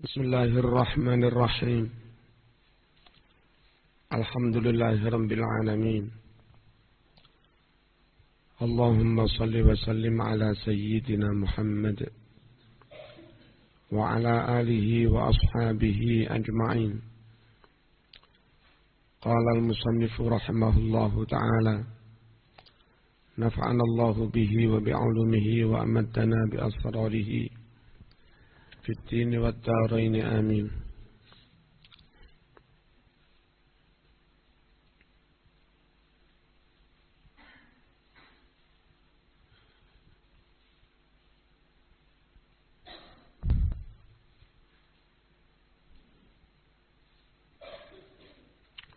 Bismillahirrahmanirrahim. Alhamdulillahirabbil alamin. Allahumma shalli wa sallim ala sayyidina Muhammad wa ala alihi wa ashabihi ajma'in. Qala al-musannif rahimahullahu ta'ala, nafa'ana Allahu bihi wa bi'ulumihi wa amaddana bi asrarihi في الدين والدارين آمين.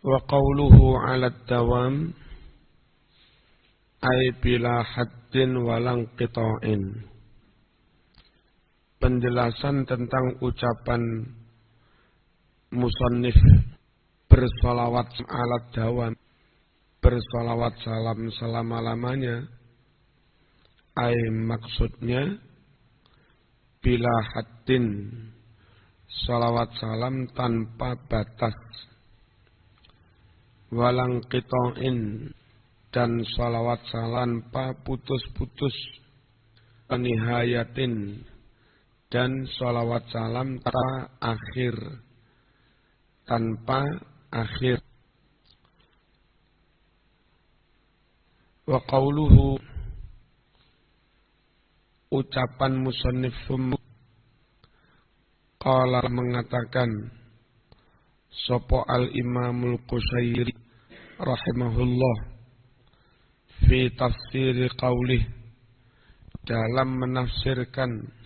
وقوله على الدوام أي بلا حد ولا انقطاع. Penjelasan tentang ucapan musannif bersolawat ala dawam, bersolawat salam selama-lamanya, maksudnya bila haddin, solawat salam tanpa batas, walang qita'in, dan solawat salam tanpa putus-putus, nihayatin, dan sholawat salam tanpa akhir. Wa qawluhu, ucapan musannif qala mengatakan sopo al-imamul Qushairi rahimahullah fi tafsir qawlih, dalam menafsirkan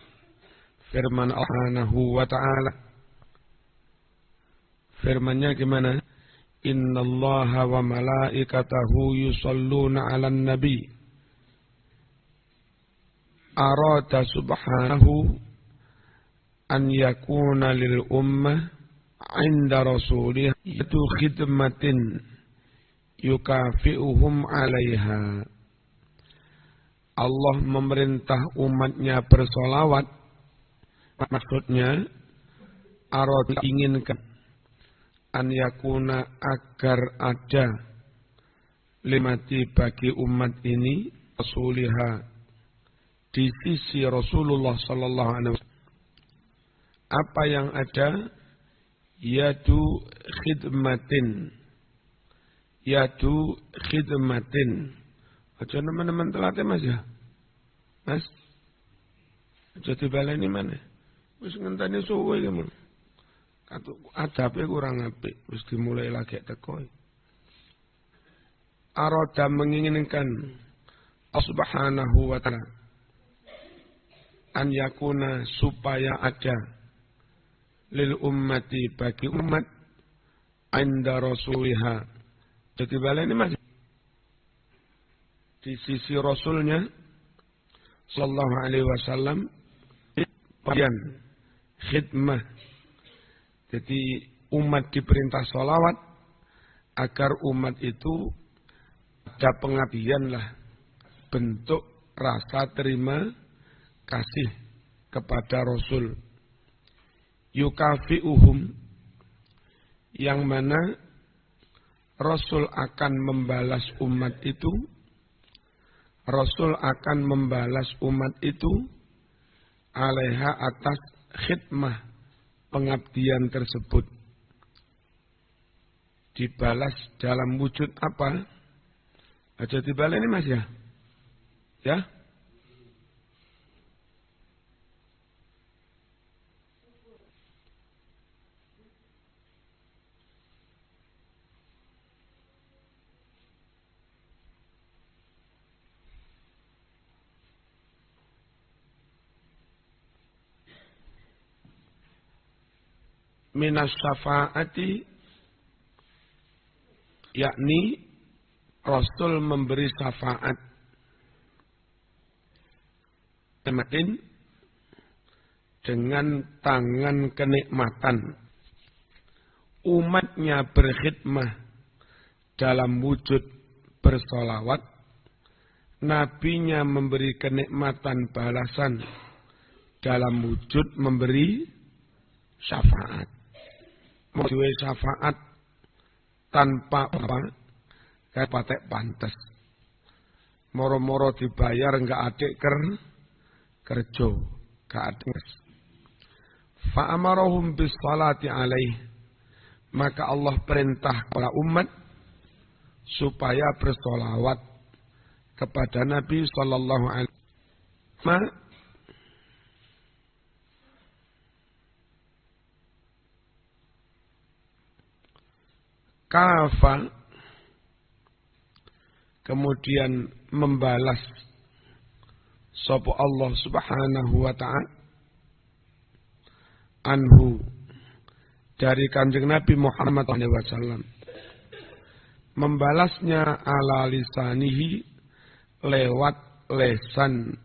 firman Allah Subhanahu wa ta'ala. Firmannya gimana? Innallaha wa malaikatahu yusalluna 'alan nabi. Arada subhanahu an yakuna lil ummah 'inda rasulih yaitu khidmatin yukafi'uhum 'alaiha. Allah memerintah umatnya bersolawat. Maksudnya, arad inginkan an yakuna agar ada limati bagi umat ini rasuliha di sisi Rasulullah sallallahu alaihi wasallam. Apa yang ada? Yaitu khidmatin. Aja teman-teman telatih Mas ya? Mas? Aja dibaleni mana? Wis ngenteni suwe iki men. Adabe kurang apik, wis dimulai lagi teko. Arada menginginkan Subhanahu wa ta'ala an yakuna supaya ada lil ummati bagi umat inda rasuliha. Jadi baleni Mas. Di sisi Rasulnya sallallahu alaihi wasallam khidmah. Jadi umat diperintah sholawat agar umat itu ada pengabdian lah, bentuk rasa terima kasih kepada Rasul. Yukafi'uhum, yang mana Rasul akan membalas umat itu. Rasul akan membalas umat itu alaiha atas khidmah pengabdian tersebut. Dibalas dalam wujud apa? Aja dibaleni Mas ya? Ya? Minas syafaati, yakni Rasul memberi syafaat dengan tangan kenikmatan. Umatnya berkhidmah dalam wujud bersolawat, nabinya memberi kenikmatan balasan dalam wujud memberi syafaat. Mau duwe syafaat tanpa apa? Kayak patek pantes. Moro-moro dibayar enggak adik kerjo, enggak adik. Fa'amarahum bis salati alaih. Maka Allah perintah kepada umat supaya bersolawat kepada Nabi sallallahu alaihi wasallam. Kafa kemudian membalas sapa Allah Subhanahu wa ta'ala anhu dari Kanjeng Nabi Muhammad SAW, membalasnya ala lisanihi lewat lesan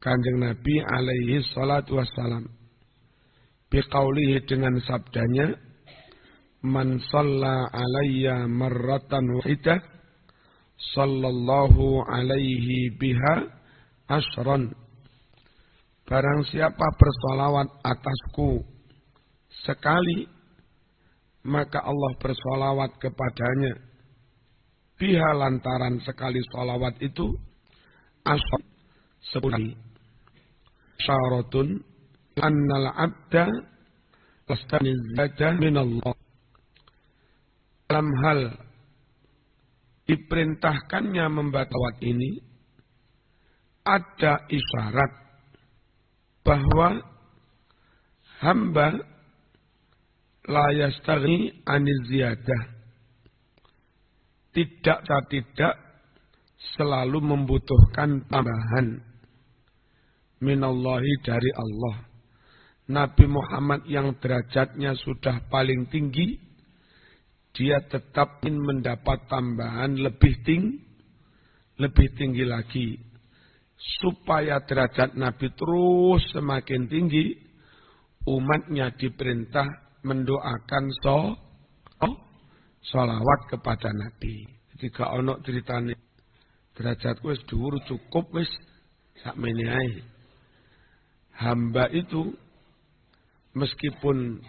Kanjeng Nabi alaihi salatu wassalam, biqaulihi dengan sabdanya, man shalla alayya marratan wahidah sallallahu alaihi biha asyran. Barang siapa bersolawat atasku sekali, maka Allah bersolawat kepadanya biha lantaran sekali solawat itu asyran 10. Syaratun annal abda lastanizada minallah. Dalam hal diperintahkannya membatawat ini ada isyarat bahwa hamba la yastaghni anil ziyadah, tidak selalu membutuhkan tambahan minallahi dari Allah. Nabi Muhammad yang derajatnya sudah paling tinggi, dia tetap ingin mendapat tambahan lebih tinggi lagi. Supaya derajat Nabi terus semakin tinggi, umatnya diperintah mendoakan sholawat kepada Nabi. Jadi gak ono ceritane derajat wis dhuwur cukup wis sakmene ae. Hamba itu meskipun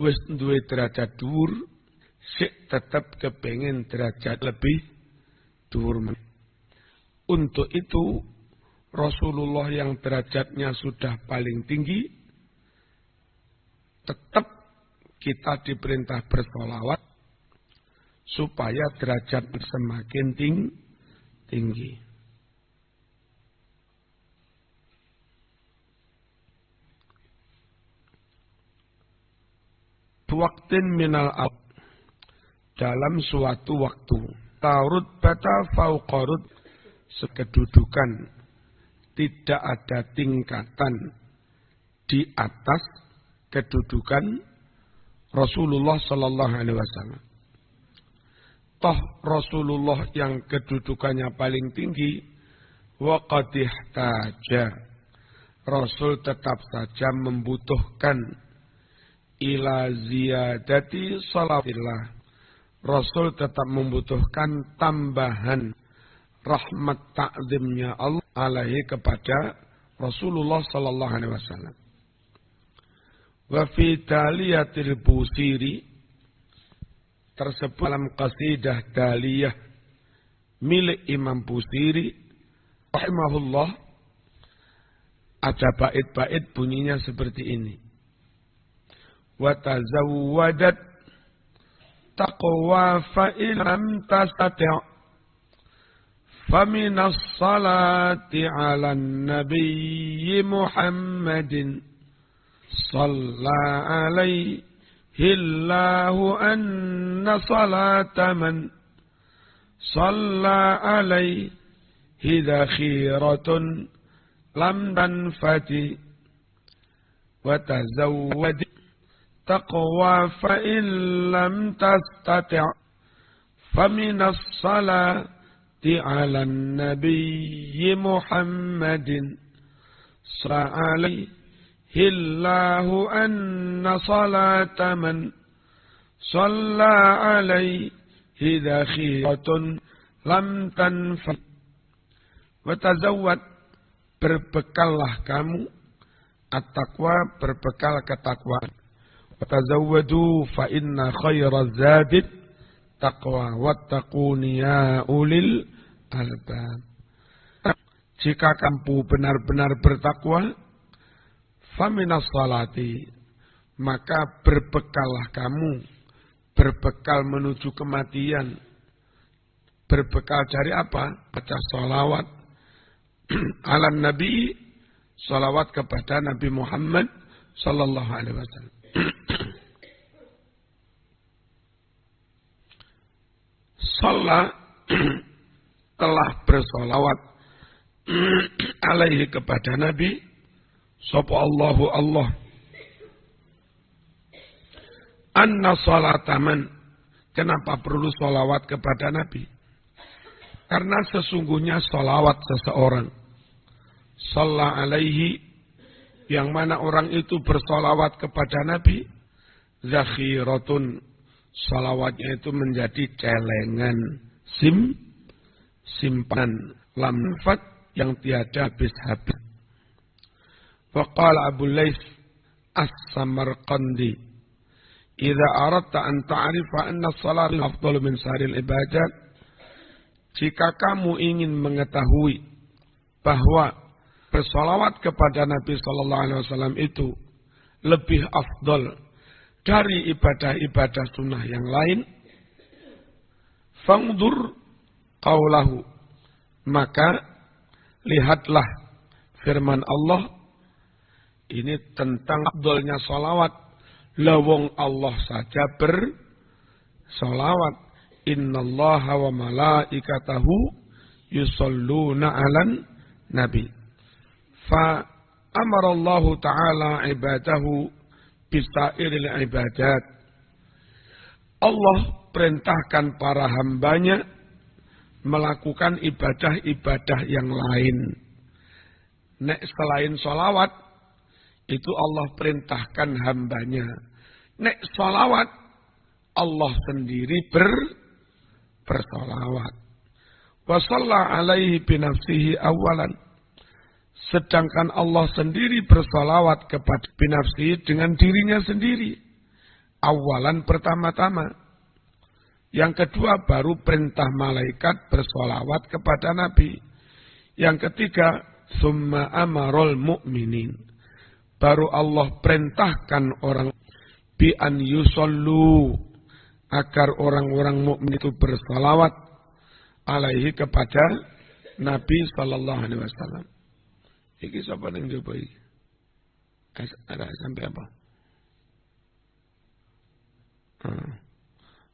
wis duwe derajat dhuwur, sik tetap kepengen derajat lebih dhuwur. Untuk itu Rasulullah yang derajatnya sudah paling tinggi, tetap kita diperintah bersolawat supaya derajat semakin tinggi. Waktin minal ab, dalam suatu waktu, tarut bata fauqarut, sekedudukan, tidak ada tingkatan di atas kedudukan Rasulullah sallallahu alaihi wasallam. Toh Rasulullah yang kedudukannya paling tinggi, wa qad ihtaja, Rasul tetap saja membutuhkan ila ziyadati salatillah, Rasul tetap membutuhkan tambahan rahmat ta'zimnya Allah alaihi kepada Rasulullah sallallahu alaihi wasallam. Wa fi daliyatil Busiri, tersebut dalam qasidah daliyah milik Imam Busiri rahimahullah, ada bait-bait bunyinya seperti ini. Wa tazawwadat taqwa fa illam tastati' فمن الصلاة على النبي محمد صلى عليه الله أن صلاة من صلى عليه ذخيرة لم تنفت وتزود تقوى فإن لم تستطع فمن الصلاة على النبي محمد صلى عليه الله أن صلاة من صلى عليه ذخيرة لم تنفد وتزود, berbekallah kamu at-taqwa, berbekal ketakwaan, Tazawwadu fa inna khairaz zadid taqwa wattaquni ya ulil albab. Jika kamu benar-benar bertakwa, faminas salati, maka berbekallah kamu, berbekal menuju kematian. Berbekal dari apa? Baca sholawat ala Nabi, sholawat kepada Nabi Muhammad sallallahu alaihi wasallam. Salat telah bersolawat alaihi kepada Nabi sapa Allahu Allah. Anna salataman, kenapa perlu solawat kepada Nabi? Karena sesungguhnya solawat seseorang shalla alaihi, yang mana orang itu bersolawat kepada Nabi, zakhiratun, salawatnya itu menjadi celengan, simpanan, lamfat yang tiada habis-habis. Waqala Abu Laits As-Samarqandi, idza aradta an ta'rifa anna as-salata afdalu min sa'iril ibadat, jika kamu ingin mengetahui bahwa bersolawat kepada Nabi sallallahu alaihi wasallam itu lebih afdal dari ibadah-ibadah sunnah yang lain, fangdur qaulahu, maka lihatlah firman Allah ini tentang afdalnya salawat. Lawong Allah saja bersolawat. Innallaha wa malaikatahu yusalluna 'alan nabi. Fa amarallahu ta'ala ibadahu bisairil ibadat. Allah perintahkan para hambanya melakukan ibadah-ibadah yang lain. Nek selain sholawat, itu Allah perintahkan hambanya. Nek sholawat, Allah sendiri bersolawat. Wa shalla alaihi binafsihi awalan. Sedangkan Allah sendiri bersolawat kepada binafsihi dengan dirinya sendiri. Awalan pertama-tama. Yang kedua baru perintah malaikat bersolawat kepada Nabi. Yang ketiga, summa amarul mu'minin. Baru Allah perintahkan orang bi an yusallu, agar orang-orang mukmin itu bersalawat alaihi kepada Nabi sallallahu alaihi wasallam. Iki sapa ning coba iki? Ada sampai apa?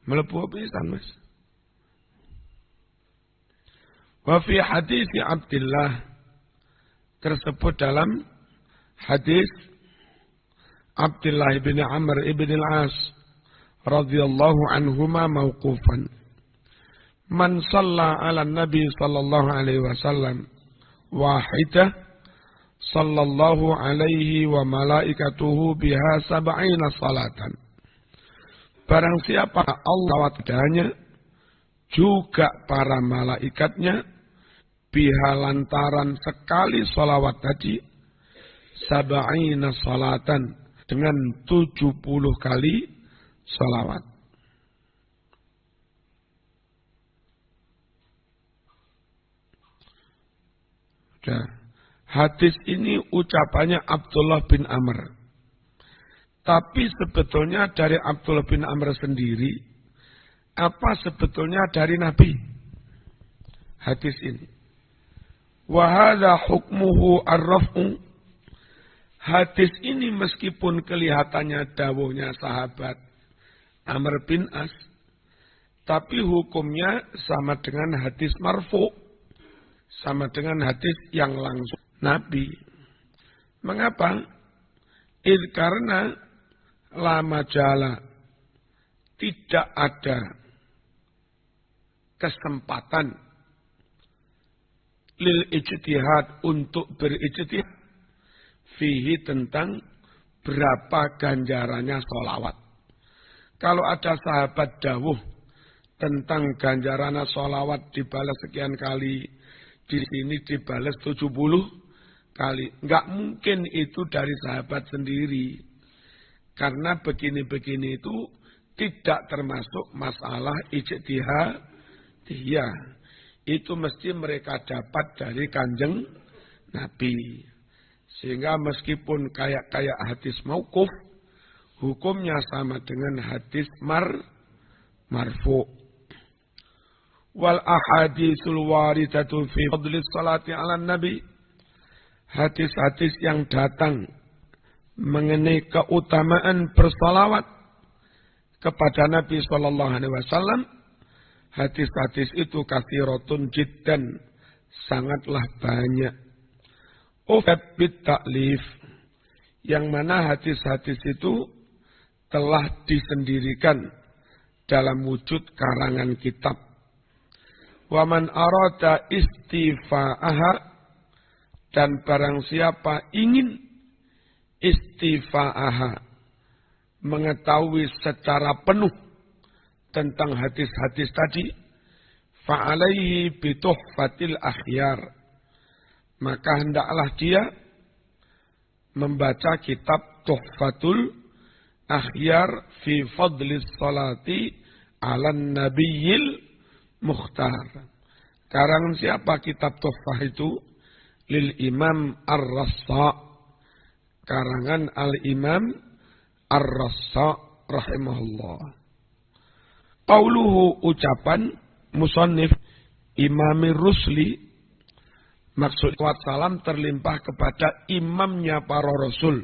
Melepuh pisan, Mas. Wa fi hadis Abdullah, tersebut dalam hadis Abdullah bin Amr ibn al-As radhiyallahu anhuma mauqufan. Man shalla 'ala Nabi sallallahu alaihi wasallam wahidah sallallahu alaihi wa malaikatuhu biha sab'ina salatan. Barang siapa Allah padanya, juga para malaikatnya, biha lantaran sekali salawat tadi, sab'ina salatan, dengan 70 kali salawat. Hadis ini ucapannya Abdullah bin Amr. Tapi sebetulnya dari Abdullah bin Amr sendiri, apa sebetulnya dari Nabi? Hadis ini. Wa hadza hukmuhu ar-raf'u. Hadis ini meskipun kelihatannya dawuhnya sahabat Amr bin As, tapi hukumnya sama dengan hadis marfu, sama dengan hadis yang langsung Nabi. Mengapa? Karena lama jala, tidak ada kesempatan lil ijtihad, untuk berijtihad fihi, tentang berapa ganjarannya sholawat. Kalau ada sahabat dawuh tentang ganjarannya sholawat dibalas sekian kali, di sini dibalas 70 kali. Enggak mungkin itu dari sahabat sendiri. Karena begini-begini itu tidak termasuk masalah ijtihadiyah. Itu mesti mereka dapat dari Kanjeng Nabi. Sehingga meskipun kayak hadis mauquf, hukumnya sama dengan hadis marfu. Wal ahaditsul waridatu fi fadlis salati ala nabi. Hadis-hadis yang datang mengenai keutamaan bersalawat kepada Nabi sallallahu alaihi wasallam, hadis-hadis itu katsiratun jiddan, sangatlah banyak. Bit taklif, yang mana hadis-hadis itu telah disendirikan dalam wujud karangan kitab. Wa man arada istifa'aha, dan barang siapa ingin istifa'aha, mengetahui secara penuh tentang hadis-hadis tadi, fa'alaihi bituhfatil akhyar, maka hendaklah dia membaca kitab Tuhfatul Akhyar fi fadlis salati ala nabiyil mukhtar. Karangan siapa kitab Tuhfah itu? Lil Imam Ar-Rassa, karangan Al-Imam Ar-Rassa rahimahullah. Qauluhu, ucapan musannif Imamir Rusli, maksud salam terlimpah kepada imamnya para rasul.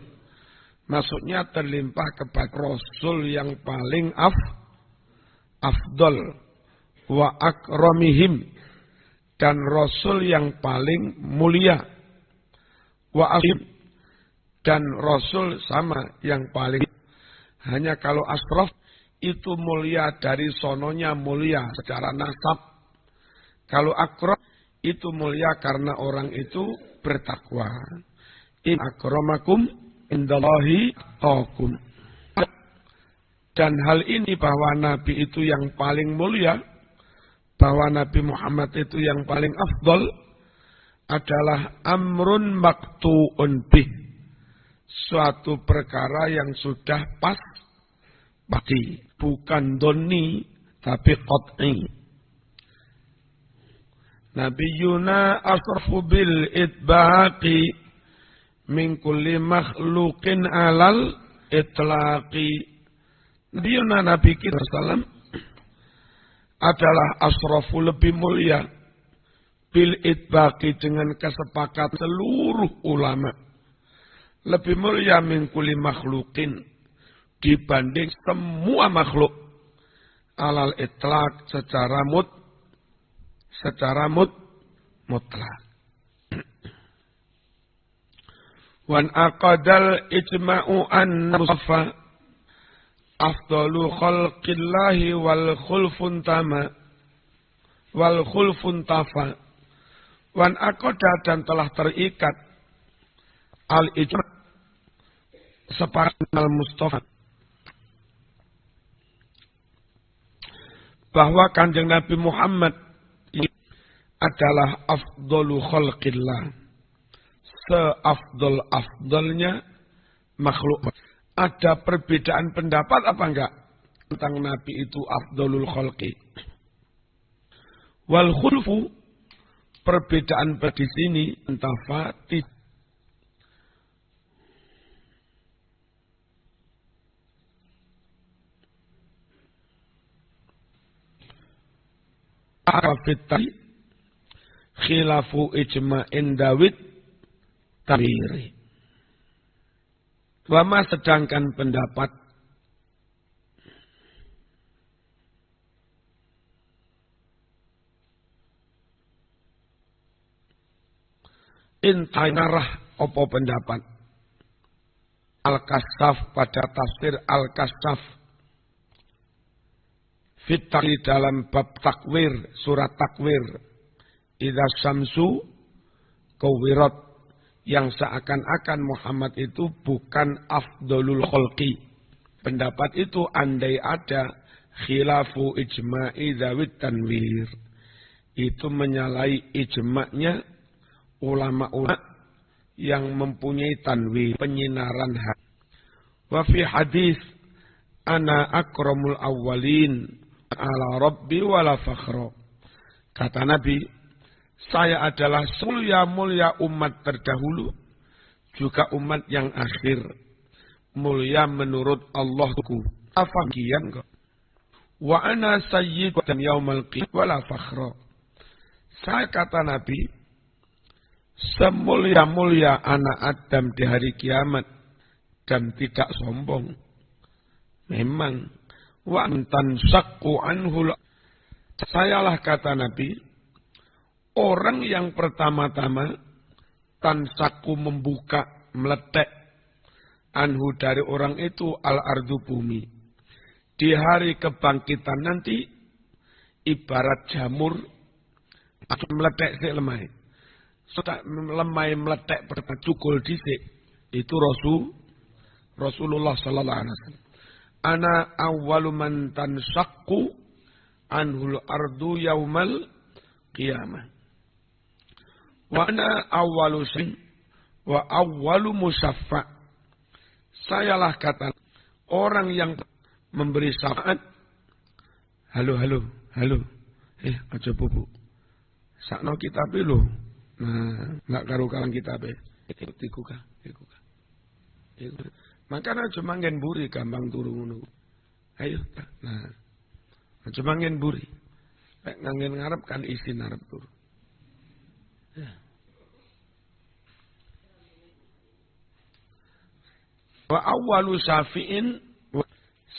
Maksudnya terlimpah kepada rasul yang paling afdal wa akramihim, dan rasul yang paling mulia, wa alim, dan rasul sama yang paling. Hanya kalau asraf itu mulia dari sononya, mulia secara nasab. Kalau akram itu mulia karena orang itu bertakwa. In akramakum indallahi atqakum. Dan hal ini bahwa Nabi itu yang paling mulia, bahwa Nabi Muhammad itu yang paling afdal, adalah amrun maktu'un bih, suatu perkara yang sudah pasti, bukan doni tapi qat'i. Nabiyuna asrafu bil itbaqi min kulli makhluqin alal itlaqi. Nabiyuna, Nabi kita sallam, adalah asrafu, lebih mulia, bil itbaqi, dengan kesepakatan seluruh ulama. Lebih mulia min kulli makhluqin, dibanding semua makhluk, alal itlaq, secara mutlak. Wan aqadal ijma'u an Mustafa afdalu khalqillahi wal khulfun tafa. Wan aqada, dan telah terikat al ijma' sepakat al Mustafa, bahwa Kanjeng Nabi Muhammad adalah afdalu khalqillah, seafdal-afdalnya makhluk. Ada perbedaan pendapat apa enggak tentang Nabi itu afdalul khalqi? Wal khulfu, perbedaan di sini entafati. Arafitari khilafu ijma'in Dawid tabiri. Wama, sedangkan pendapat intainarah, opo pendapat Al-Kasaf, pada tafsir Al-Kasaf, fitari, dalam bab takwir, surat takwir, idza syamsu kuwirat, yang seakan-akan Muhammad itu bukan afdalul khalqi. Pendapat itu andai ada khilafu ijma'i dzawit tanwir, itu menyalahi ijma'nya ulama-ulama yang mempunyai tanwir, penyinaran hati. Wa fi hadis ana akramul awwalin ala rabbi wala fakhra. Kata Nabi, saya adalah mulia-mulia umat terdahulu, juga umat yang akhir. Mulia menurut Allahku. Afakian kok. Wa ana sayyidan yaumal qiyamah wala fakhra. Saya kata Nabi, semulia-mulia anak Adam di hari kiamat dan tidak sombong. Memang wa antan syaqu anhul. Sayalah kata Nabi, orang yang pertama-tama tansaku membuka, meletek anhu dari orang itu al-ardu bumi. Di hari kebangkitan nanti ibarat jamur meletek si lemai. Lemai meletek cukul disik. Itu Rasulullah sallallahu alaihi wasallam. Ana awwalu man tanshaqqu anhul ardu yaumal qiyamah. Wa ana awwalu syai' wa awwalu musaffa. Sayalah kata orang yang memberi syafaat. Halo. Aja bubuk. Sakno kitabe lho. Nah, enggak karo kalang kitabe. Iku ka. Makanya aja manggen buri gampang turu ngono. Ayo. Nah. Aja manggen buri. Lek nganggen ngarep kan isin arep turu. Ya. Wa awwalu syafi'in,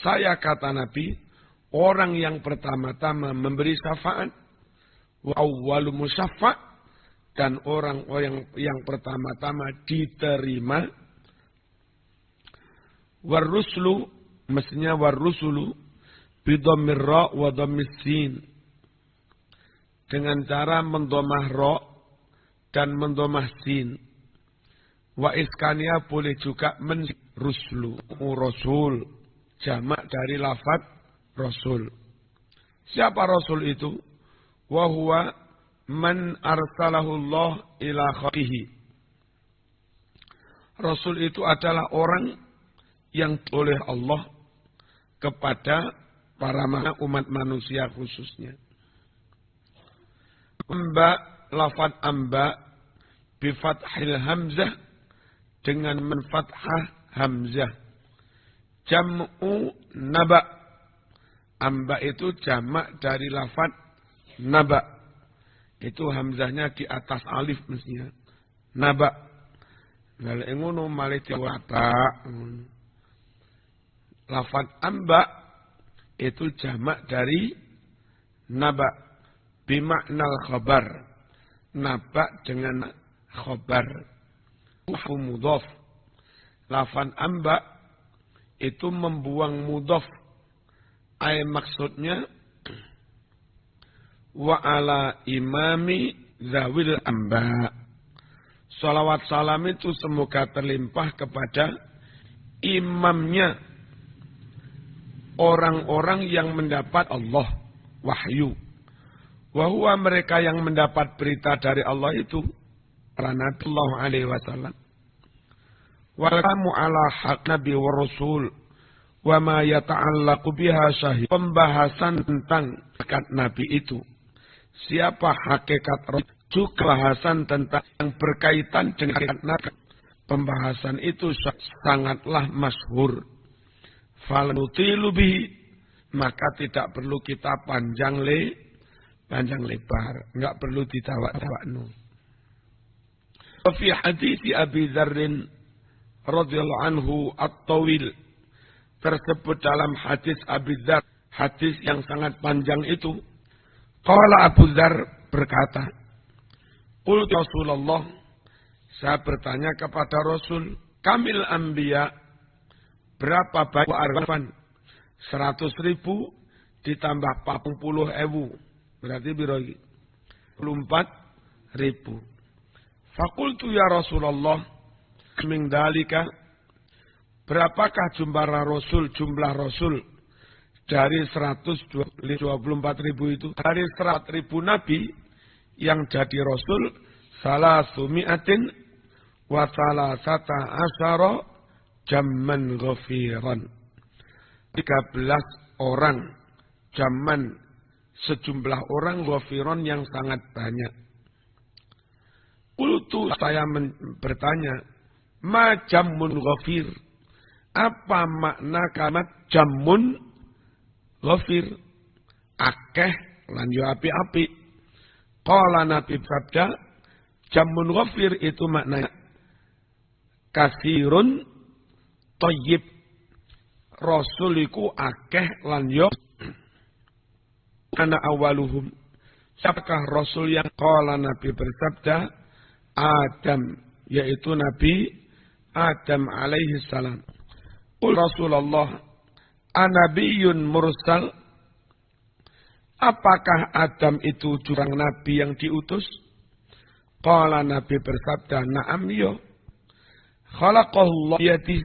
saya kata Nabi, orang yang pertama-tama memberi syafaat. Wa awwalu musaffa, dan orang yang pertama-tama diterima. Warruslu, mestinya warrusulu, bidhammir ra wa dhammis sin. Dengan cara mendomah ra dan mendomah sin. Wa iskania boleh juga ruslu, rasul, jamak dari lafaz rasul. Siapa rasul itu? Wa huwa man arsalahu Allah ila khalqihi. Rasul itu adalah orang yang oleh Allah kepada para umat manusia khususnya. Amba, lafaz amba bifathil hamzah dengan menfathah hamzah. Jam'u naba. Amba itu jamak dari lafaz naba. Itu hamzahnya di atas alif mestinya. Naba. Lalu ngono malih diwata. Lafaz amba itu jamak dari naba. Bimaknal khabar. Naba dengan khabar. Mudhaf. Lafaz amba itu membuang mudhaf. Maksudnya wa ala imami zawil amba. Salawat salam itu semoga terlimpah kepada imamnya orang-orang yang mendapat Allah wahyu. Wahwa mereka yang mendapat berita dari Allah itu para Nabi sallallahu alaihi wasallam. Walamu ala haq nabi wa rasul wa ma yata'allaqu biha syahid. Pembahasan tentang hakikat nabi itu. Siapa hakikat rasul? Juga pembahasan tentang yang berkaitan dengan hakikat nabi. Pembahasan itu sangatlah masyhur. Falnutilu bihi, maka tidak perlu kita panjang lebar, enggak perlu ditawak-tawakno. Fi hadis Abi Dzar radhiyallahu anhu at-tawil, tersebut dalam hadis Abi Dzar, hadis yang sangat panjang itu. Qala Abu Dzar berkata, qultu Rasulullah, saya bertanya kepada Rasul, kamil anbiya, berapa banyak arfan? 100.000 ditambah 40.000. Berarti birogi 24.000. Fakultu ya Rasulullah, min dalika, berapakah jumlah Rasul dari 124.000 itu? Dari 100.000 Nabi yang jadi Rasul, 300 wa 13 jamman ghafiran. 13 orang jamman, sejumlah orang ghafiran yang sangat banyak. Qultu, saya bertanya, ma jammun ghafir? Apa makna kalimat jammun ghafir? Akeh lan yo api-api. Qala Nabi sabda, jammun ghafir itu maknanya kasirun thayyib. Rasuliku akeh lan yo ana awaluhum. Siapakah Rasul yang qala Nabi bersabda? Adam, yaitu Nabi Adam alaihi salam. Qul Rasulullah, anabiyun mursal? Apakah Adam itu jurang Nabi yang diutus? Qala Nabi bersabda, na'am yo. Khalaqallahu yadi.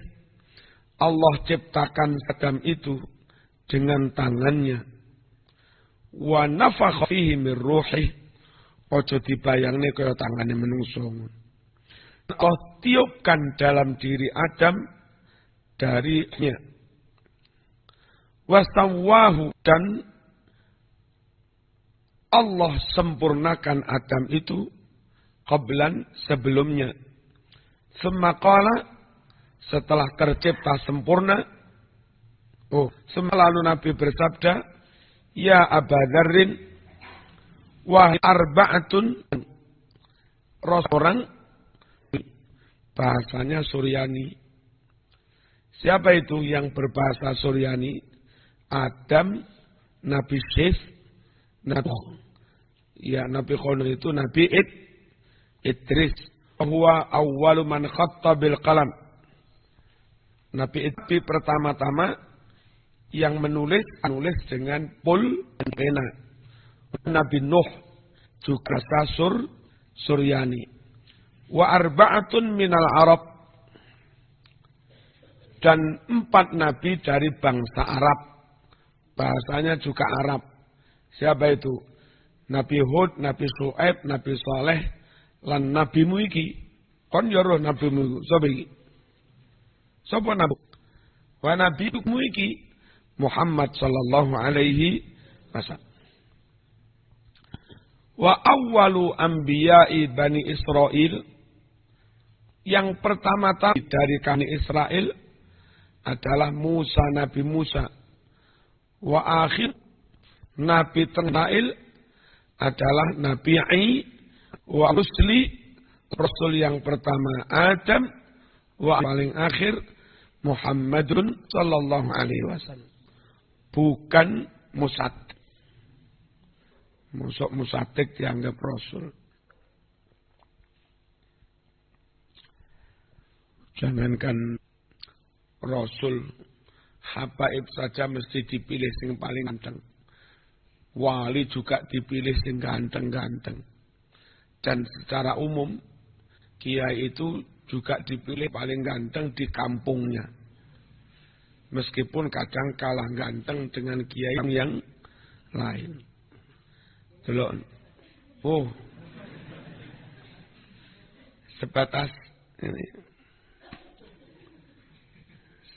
Allah ciptakan Adam itu dengan tangannya. Wa nafakha fihi min ruhi. Ojo dibayangne kaya tangane menungso. Allah tiupkan dalam diri Adam darinya. Wasawahu, dan Allah sempurnakan Adam itu qablan, sebelumnya. Tsumma qala, setelah tercipta sempurna. Lalu Nabi bersabda, ya Aba Dzarrin, wahai arba'atun, orang, bahasanya Suryani. Siapa itu yang berbahasa Suryani? Adam, Nabi Syif, Nabi Khonir itu Nabi Idris. Huwa awwalu man khatta bil qalam. Nabi Idris pertama-tama yang menulis dengan pul dan pena. Nabi Nuh juga Suryani. Wa arba'atun minal Arab, dan 4 nabi dari bangsa Arab. Bahasanya juga Arab. Siapa itu? Nabi Hud, Nabi Shu'aib, Nabi Saleh, lan Nabi Muiki. Kon yoro Nabi Muiki. Sapa iki? Sapa nabi? Wa Nabi Muiki Muhammad sallallahu alaihi wasallam. Wa awwalu anbiya'i Bani Israel, yang pertama-tama dari Bani Israel adalah Musa, Nabi Musa. Wa akhir Nabi Israel adalah Nabi wa rusli, Rasul yang pertama Adam, wa paling akhir Muhammadun sallallahu alaihi wasallam. Bukan Musatik. Musatik dianggap Rasul. Jangankan Rasul, habaib saja mesti dipilih sing paling ganteng. Wali juga dipilih sing ganteng-ganteng. Dan secara umum, kiai itu juga dipilih paling ganteng di kampungnya. Meskipun kadang kalah ganteng dengan kiai yang lain. Delok. Sebatas ini.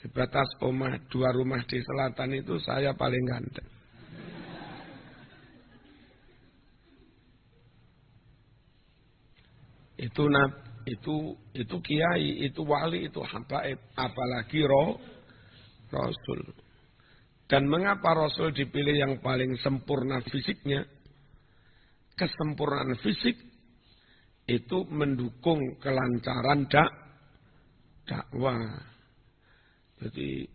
Sebatas omah 2 rumah di selatan itu saya paling ganteng. Itu kiai, itu wali, itu habaib, apalagi Rasul. Dan mengapa Rasul dipilih yang paling sempurna fisiknya? Kesempurnaan fisik itu mendukung kelancaran dakwah. Jadi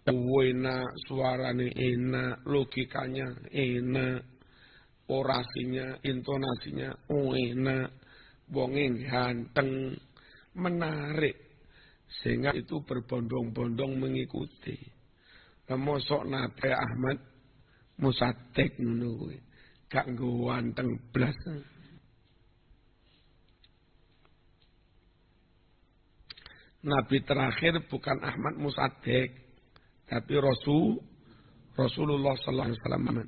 enak, suaranya enak, logikanya enak, orasinya, intonasinya enak, wonge ganteng, menarik, sehingga itu berbondong-bondong mengikuti. Mosok Nabi Ahmad Musatik ngono kuwi, gak ganteng blas. Nabi terakhir bukan Ahmad Musadik, tapi Rasulullah sallallahu alaihi wasallam.